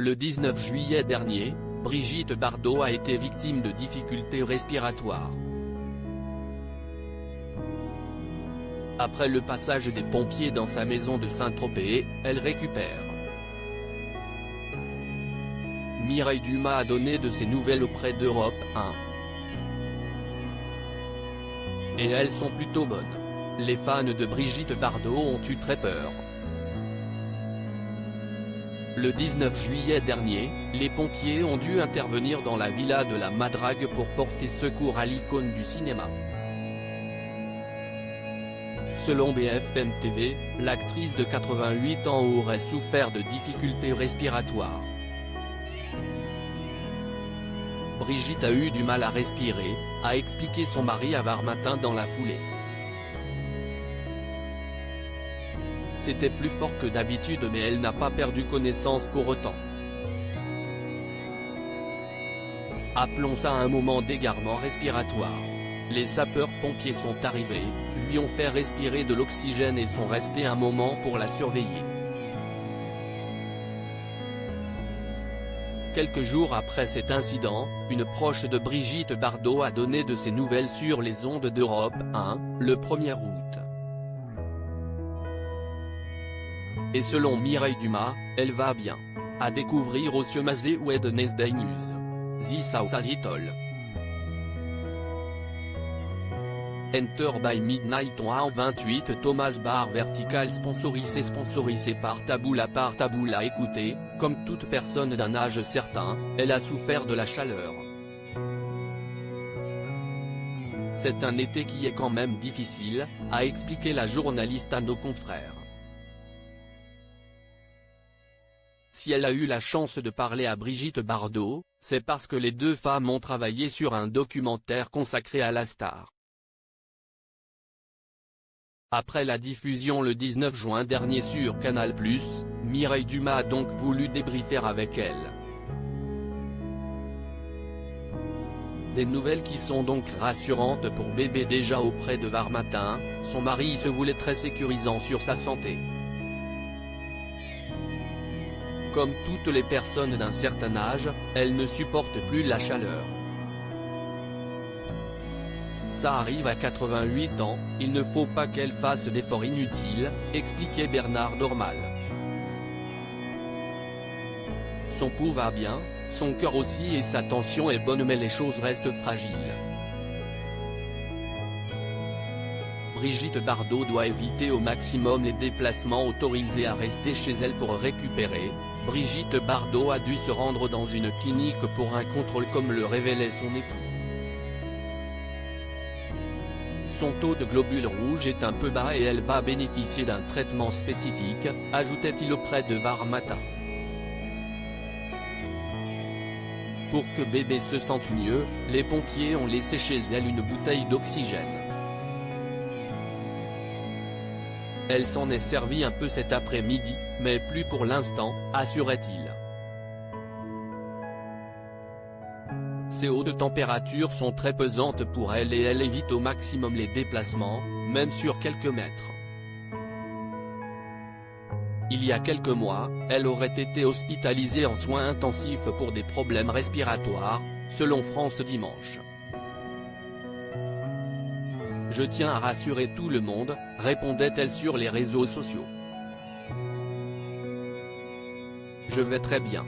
Le 19 juillet dernier, Brigitte Bardot a été victime de difficultés respiratoires. Après le passage des pompiers dans sa maison de Saint-Tropez, elle récupère. Mireille Dumas a donné de ses nouvelles auprès d'Europe 1. Et elles sont plutôt bonnes. Les fans de Brigitte Bardot ont eu très peur. Le 19 juillet dernier, les pompiers ont dû intervenir dans la villa de la Madrague pour porter secours à l'icône du cinéma. Selon BFM TV, l'actrice de 88 ans aurait souffert de difficultés respiratoires. Brigitte a eu du mal à respirer, a expliqué son mari à Varmatin dans la foulée. C'était plus fort que d'habitude mais elle n'a pas perdu connaissance pour autant. Appelons ça un moment d'égarement respiratoire. Les sapeurs-pompiers sont arrivés, lui ont fait respirer de l'oxygène et sont restés un moment pour la surveiller. Quelques jours après cet incident, une proche de Brigitte Bardot a donné de ses nouvelles sur les ondes d'Europe 1, le 1er août. Et selon Mireille Dumas, elle va bien. À découvrir au Siomazé Wednesday News. The South Zitol. Enter by Midnight en 28 Thomas Bar Vertical sponsorisé par Taboula écoutez, comme toute personne d'un âge certain, elle a souffert de la chaleur. C'est un été qui est quand même difficile, a expliqué la journaliste à nos confrères. Si elle a eu la chance de parler à Brigitte Bardot, c'est parce que les deux femmes ont travaillé sur un documentaire consacré à la star. Après la diffusion le 19 juin dernier sur Canal+, Mireille Dumas a donc voulu débriefer avec elle. Des nouvelles qui sont donc rassurantes pour bébé déjà auprès de Varmatin, son mari se voulait très sécurisant sur sa santé. Comme toutes les personnes d'un certain âge, elle ne supporte plus la chaleur. Ça arrive à 88 ans, il ne faut pas qu'elle fasse d'efforts inutiles, expliquait Bernard Dormal. Son pouls va bien, son cœur aussi et sa tension est bonne mais les choses restent fragiles. Brigitte Bardot doit éviter au maximum les déplacements autorisés à rester chez elle pour récupérer. Brigitte Bardot a dû se rendre dans une clinique pour un contrôle comme le révélait son époux. Son taux de globules rouges est un peu bas et elle va bénéficier d'un traitement spécifique, ajoutait-il auprès de Varmatin. Pour que bébé se sente mieux, les pompiers ont laissé chez elle une bouteille d'oxygène. Elle s'en est servie un peu cet après-midi, mais plus pour l'instant, assurait-il. Ces hautes températures sont très pesantes pour elle et elle évite au maximum les déplacements, même sur quelques mètres. Il y a quelques mois, elle aurait été hospitalisée en soins intensifs pour des problèmes respiratoires, selon France Dimanche. Je tiens à rassurer tout le monde, répondait-elle sur les réseaux sociaux. Je vais très bien.